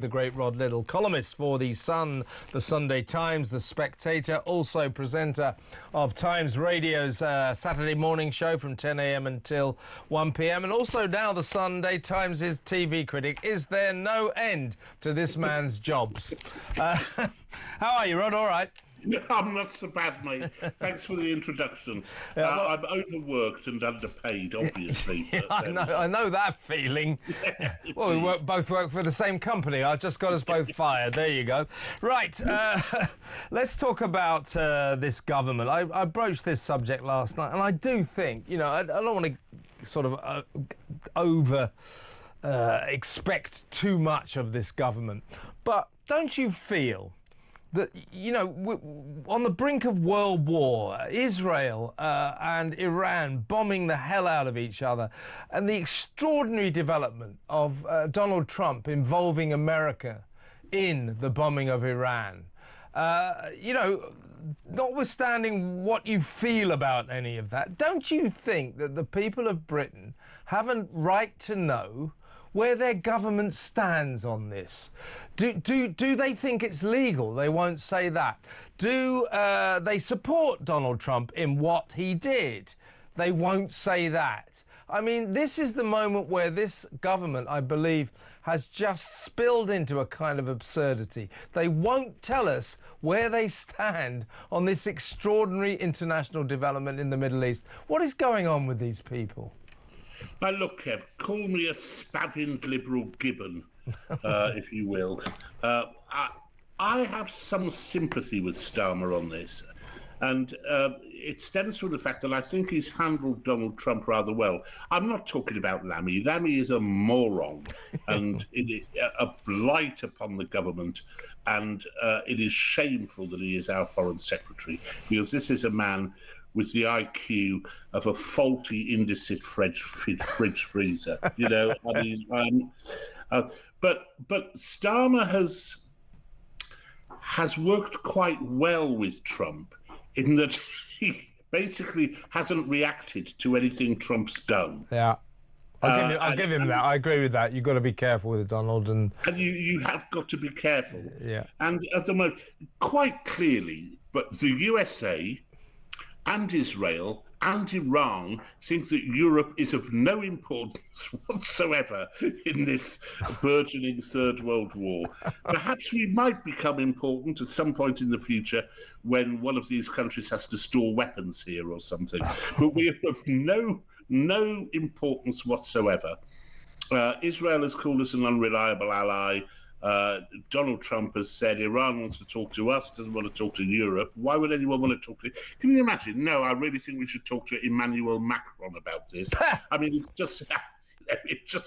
The great Rod Liddle, columnist for The Sun, The Sunday Times, The Spectator, also presenter of Times Radio's Saturday morning show from 10 a.m. until 1 p.m. and also now The Sunday Times' TV critic. Is there no end to this man's jobs? How are you, Rod? All right? I'm not so bad, mate. Thanks for the introduction. I'm overworked and underpaid, obviously. Yeah, I know that feeling. Well, we both work for the same company. I just got us both fired. There you go. Right, let's talk about this government. I broached this subject last night, and I do think, you know, I don't want to sort of expect too much of this government, but don't you feel that, you know, on the brink of world war, Israel and Iran bombing the hell out of each other, and the extraordinary development of Donald Trump involving America in the bombing of Iran, you know, notwithstanding what you feel about any of that, don't you think that the people of Britain have a right to know where their government stands on this? Do they think it's legal? They won't say that. Do they support Donald Trump in what he did? They won't say that. I mean, this is the moment where this government, I believe, has just spilled into a kind of absurdity. They won't tell us where they stand on this extraordinary international development in the Middle East. What is going on with these people? Now, look, Kev, call me a spavined liberal gibbon, if you will. I have some sympathy with Starmer on this, and it stems from the fact that I think he's handled Donald Trump rather well. I'm not talking about Lammy. Lammy is a moron, and it is a blight upon the government, and it is shameful that he is our Foreign Secretary, because this is a man with the IQ of a faulty Indesit fridge freezer, you know. I mean, but Starmer has worked quite well with Trump in that he basically hasn't reacted to anything Trump's done. Yeah, I'll give him that. I agree with that. You've got to be careful with it, Donald, and you have got to be careful. Yeah, and at the moment, quite clearly, but the USA and Israel and Iran think that Europe is of no importance whatsoever in this burgeoning Third World War. Perhaps we might become important at some point in the future when one of these countries has to store weapons here or something. But we are of no importance whatsoever. Israel is called us an unreliable ally. Donald Trump has said Iran wants to talk to us, doesn't want to talk to Europe. Why would anyone want to talk to? Can you imagine? No, I really think we should talk to Emmanuel Macron about this. I mean, it's just.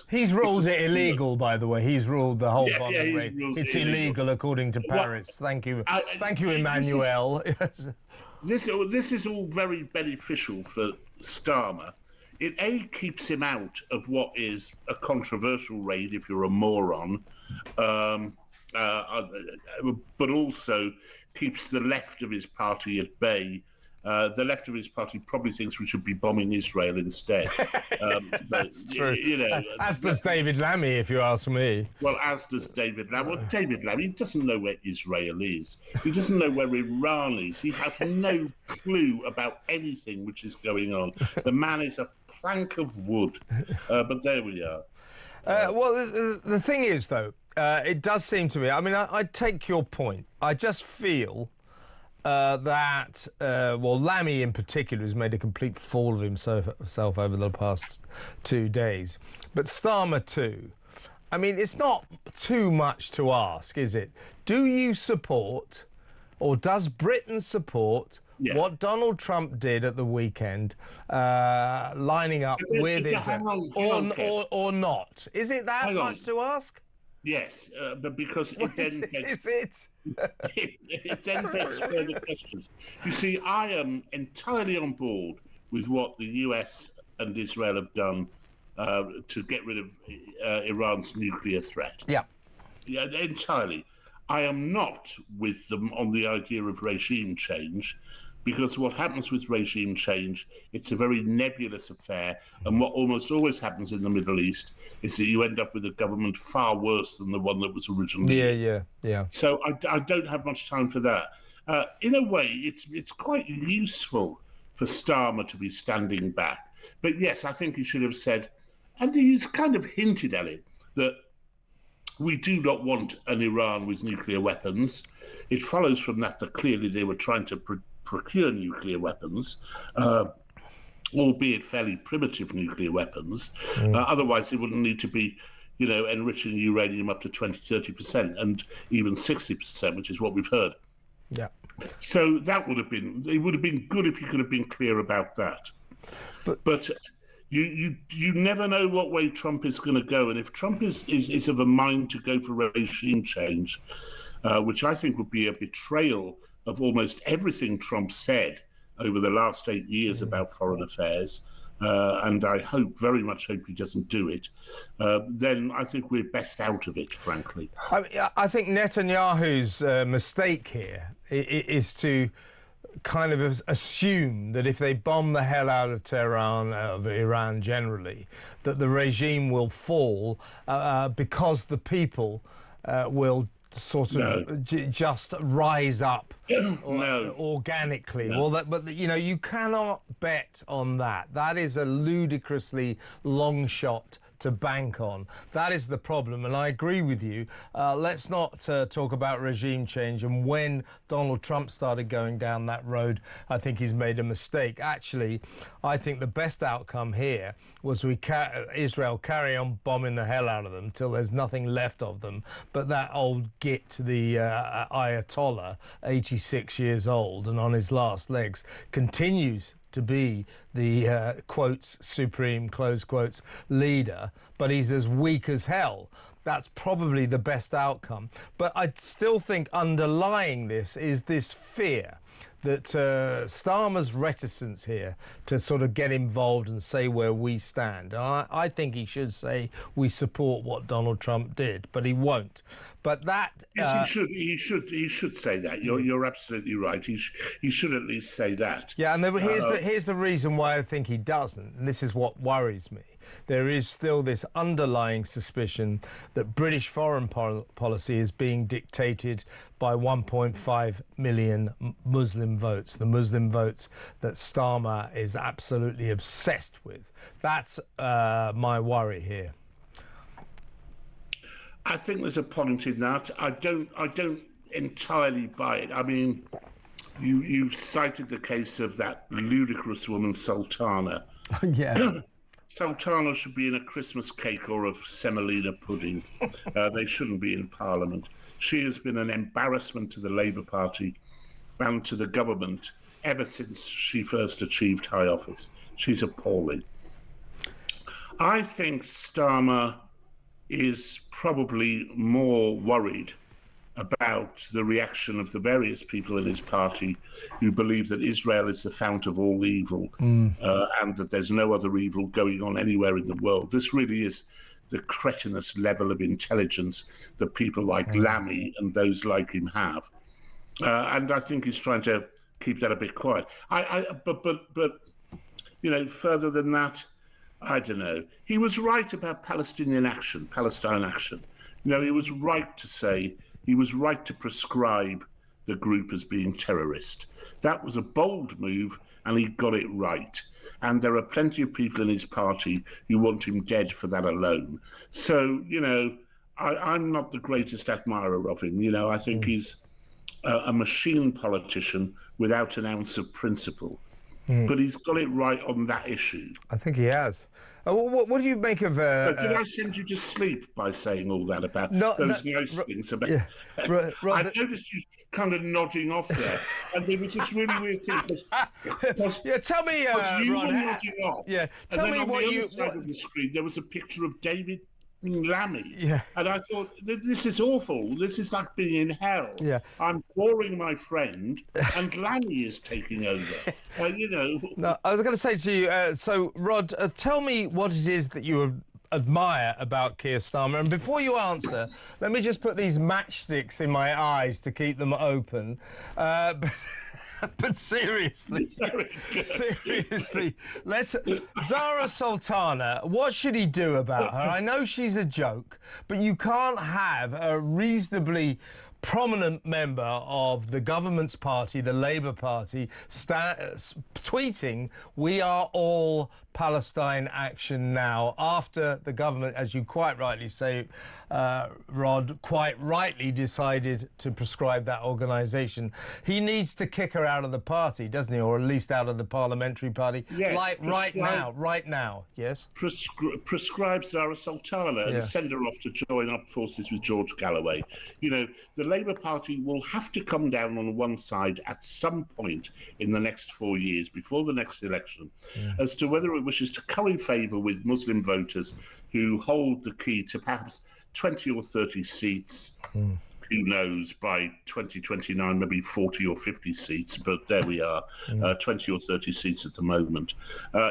He's ruled it illegal, by the way. He's ruled the whole bombing rate. It's illegal according to Paris. Thank you, Emmanuel. This is all very beneficial for Starmer. It keeps him out of what is a controversial raid if you're a moron, but also keeps the left of his party at bay. The left of his party probably thinks we should be bombing Israel instead. That's true. You know, as does David Lammy, if you ask me. Well, as does David Lammy. Well, David Lammy doesn't know where Israel is. He doesn't know where Iran is. He has no clue about anything which is going on. The man is a plank of wood. But there we are. Well, the thing is, though, it does seem to me, I mean, I take your point. I just feel that, well, Lammy in particular has made a complete fool of himself over the past 2 days. But Starmer too. I mean, it's not too much to ask, is it? Do you support, or does Britain support, what Donald Trump did at the weekend, lining up with Israel, or not? Is it that much to ask? Yes, but because it then is it? It then begs further questions. You see, I am entirely on board with what the US and Israel have done to get rid of Iran's nuclear threat. Yeah, entirely. I am not with them on the idea of regime change, because what happens with regime change, it's a very nebulous affair, and what almost always happens in the Middle East is that you end up with a government far worse than the one that was originally. Yeah. So I don't have much time for that. In a way, it's quite useful for Starmer to be standing back. But yes, I think he should have said, and he's kind of hinted at it, that we do not want an Iran with nuclear weapons. It follows from that clearly they were trying to procure nuclear weapons, albeit fairly primitive nuclear weapons. Otherwise, they wouldn't need to be, enriching uranium up to 20-30% and even 60%, which is what we've heard. Yeah. So that would have been good if you could have been clear about that. But you never know what way Trump is going to go, and if Trump is of a mind to go for regime change, which I think would be a betrayal of almost everything Trump said over the last 8 years about foreign affairs, and I very much hope he doesn't do it, then I think we're best out of it, frankly. I think Netanyahu's mistake here is to kind of assume that if they bomb the hell out of Tehran, of Iran generally, that the regime will fall because the people will sort of just rise up organically. No. Well, but you cannot bet on that. That is a ludicrously long shot to bank on. That is the problem, and I agree with you. Let's not talk about regime change. And when Donald Trump started going down that road, I think he's made a mistake. Actually, I think the best outcome here was Israel carry on bombing the hell out of them till there's nothing left of them. But that old git, the Ayatollah, 86 years old and on his last legs, continues to be the quotes supreme close quotes leader, but he's as weak as hell. That's probably the best outcome. But I still think underlying this is this fear that Starmer's reticence here to sort of get involved and say where we stand. I think he should say we support what Donald Trump did, but he won't. But that yes, he should say that. You're absolutely right. He should at least say that. Yeah, and here's the reason why I think he doesn't, and this is what worries me. There is still this underlying suspicion that British foreign policy is being dictated by 1.5 million Muslim votes, the Muslim votes that Starmer is absolutely obsessed with. That's my worry here. I think there's a point in that. I don't entirely buy it. I mean, you've cited the case of that ludicrous woman, Sultana. Yeah. Sultana should be in a Christmas cake or a semolina pudding. They shouldn't be in Parliament. She has been an embarrassment to the Labour Party and to the government ever since she first achieved high office. She's appalling. I think Starmer is probably more worried about the reaction of the various people in his party who believe that Israel is the fount of all evil and that there's no other evil going on anywhere in the world. This really is the cretinous level of intelligence that people like Lammy and those like him have. And I think he's trying to keep that a bit quiet. But further than that, I don't know. He was right about Palestine action. He was right to say, he was right to prescribe the group as being terrorist. That was a bold move, and he got it right. And there are plenty of people in his party who want him dead for that alone. So, I'm not the greatest admirer of him. I think he's a machine politician without an ounce of principle. But he's got it right on that issue. I think he has. What do you make of... did I send you to sleep by saying all that about those nice things? About? Yeah. I noticed you kind of nodding off there. And there was this really weird thing. Tell me, you Ron, were nodding off. Yeah, tell me what you... on the other side of the screen, there was a picture of David Lammy. Yeah. And I thought, this is awful. This is like being in hell. Yeah. I'm boring my friend, and Lammy is taking over. No, I was going to say to you, so, Rod, tell me what it is that you admire about Keir Starmer. And before you answer, let me just put these matchsticks in my eyes to keep them open. But seriously, Zarah Sultana, what should he do about her? I know she's a joke, but you can't have a reasonably prominent member of the government's party, the Labour Party, tweeting, "We are all Palestine action now," after the government, as you quite rightly say, Rod, quite rightly decided to prescribe that organisation. He needs to kick her out of the party, doesn't he? Or at least out of the parliamentary party. Yes, like right now, yes? Prescribe Zarah Sultana and send her off to join up forces with George Galloway. You know, the Labour Party will have to come down on one side at some point in the next 4 years, before the next election, as to whether it wishes to curry favour with Muslim voters who hold the key to perhaps 20 or 30 seats. Who knows, by 2029, maybe 40 or 50 seats, but there we are, 20 or 30 seats at the moment.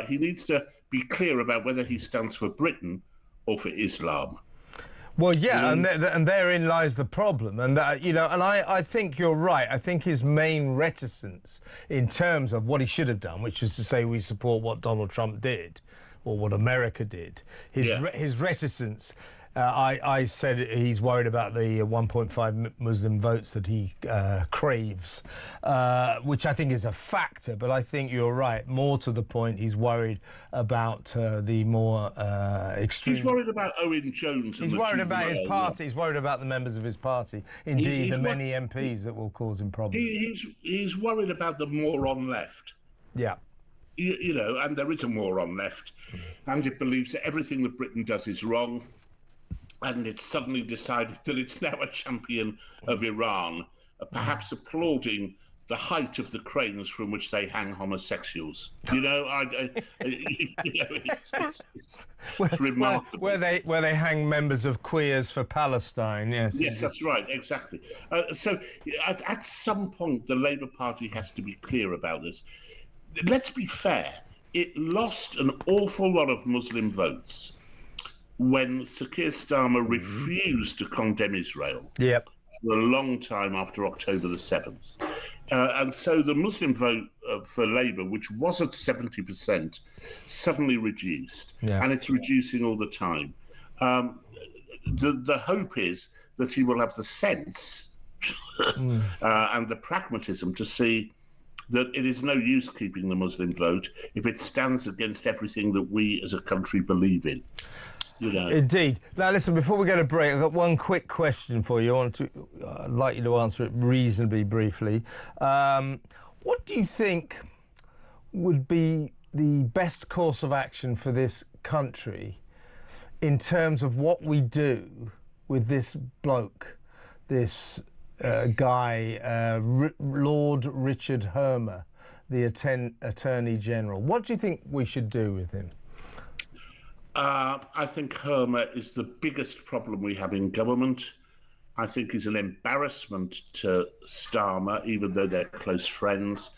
He needs to be clear about whether he stands for Britain or for Islam. Well, yeah, and therein lies the problem. And, you know, and I think you're right. I think his main reticence in terms of what he should have done, which is to say we support what Donald Trump did or what America did, his reticence, I said he's worried about the 1.5 Muslim votes that he craves, which I think is a factor. But I think you're right. More to the point, he's worried about the more extreme. He's worried about Owen Jones. He's worried about his party. He's worried about the members of his party. Indeed, the many MPs that will cause him problems. He's worried about the moron left. Yeah. You know, and there is a moron left, and it believes that everything that Britain does is wrong. And it's suddenly decided that it's now a champion of Iran, perhaps applauding the height of the cranes from which they hang homosexuals. You know, it's remarkable. Where they hang members of Queers for Palestine, yes. Yes, that's right, exactly. So at some point, the Labour Party has to be clear about this. Let's be fair. It lost an awful lot of Muslim votes when Sir Keir Starmer refused to condemn Israel for a long time after October the 7th. And so the Muslim vote for Labour, which was at 70%, suddenly reduced, and it's reducing all the time. The hope is that he will have the sense and the pragmatism to see that it is no use keeping the Muslim vote if it stands against everything that we as a country believe in. You know. Indeed. Now, listen, before we go to break, I've got one quick question for you. I'd like you to answer it reasonably briefly. What do you think would be the best course of action for this country in terms of what we do with this bloke, this guy, Lord Richard Hermer, the Attorney General? What do you think we should do with him? I think Hermer is the biggest problem we have in government. I think he's an embarrassment to Starmer, even though they're close friends.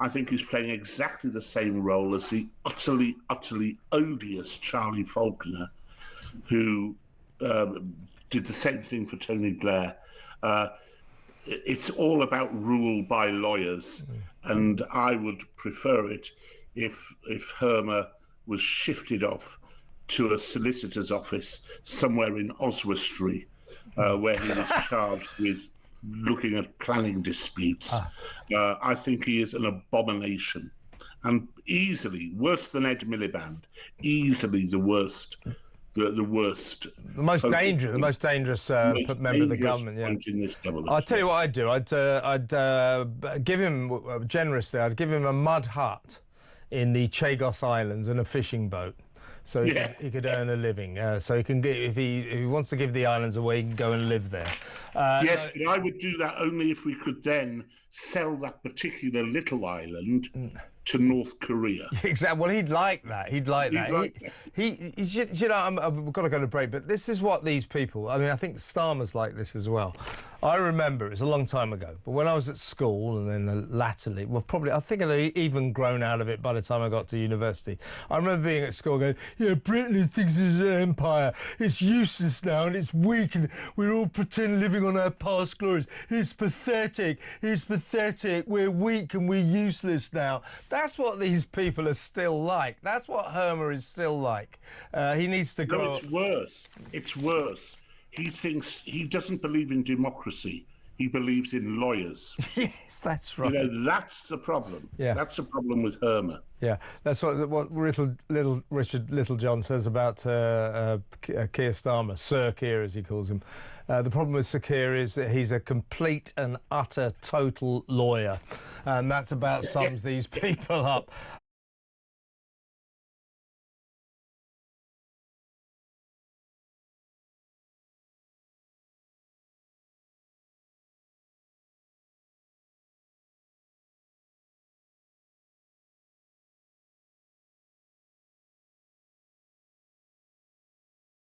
I think he's playing exactly the same role as the utterly, utterly odious Charlie Faulkner, who did the same thing for Tony Blair. It's all about rule by lawyers, and I would prefer it if Hermer was shifted off to a solicitor's office somewhere in Oswestry, where he was charged with looking at planning disputes. I think he is an abomination, and easily worse than Ed Miliband. Easily the worst. The worst. The most dangerous member of the government. Yeah. In this government. I'll tell you what I'd do. I'd give him generously. I'd give him a mud hut in the Chagos Islands and a fishing boat, so he could earn a living. So he can get, if he wants to give the islands away, he can go and live there. Yes, but I would do that only if we could then sell that particular little island to North Korea. Exactly. Well, he'd like that. He'd like that. You know, I've got to go to break, but this is what these people, I mean, I think Starmer's like this as well. I remember, it was a long time ago, but when I was at school and then latterly, well, probably, I think I'd even grown out of it by the time I got to university. I remember being at school going, yeah, Britain thinks it's an empire. It's useless now and it's weak and we're all pretend living on our past glories. It's pathetic. It's pathetic. We're weak and we're useless now. That's what these people are still like. That's what Hermer is still like. He needs to grow. No, it's worse. It's worse. He doesn't believe in democracy. He believes in lawyers. Yes, that's right. You know, that's the problem. Yeah. That's the problem with Hermer. Yeah, that's what Richard Littlejohn says about Keir Starmer, Sir Keir as he calls him. The problem with Sir Keir is that he's a complete and utter total lawyer, and that's about sums these people up.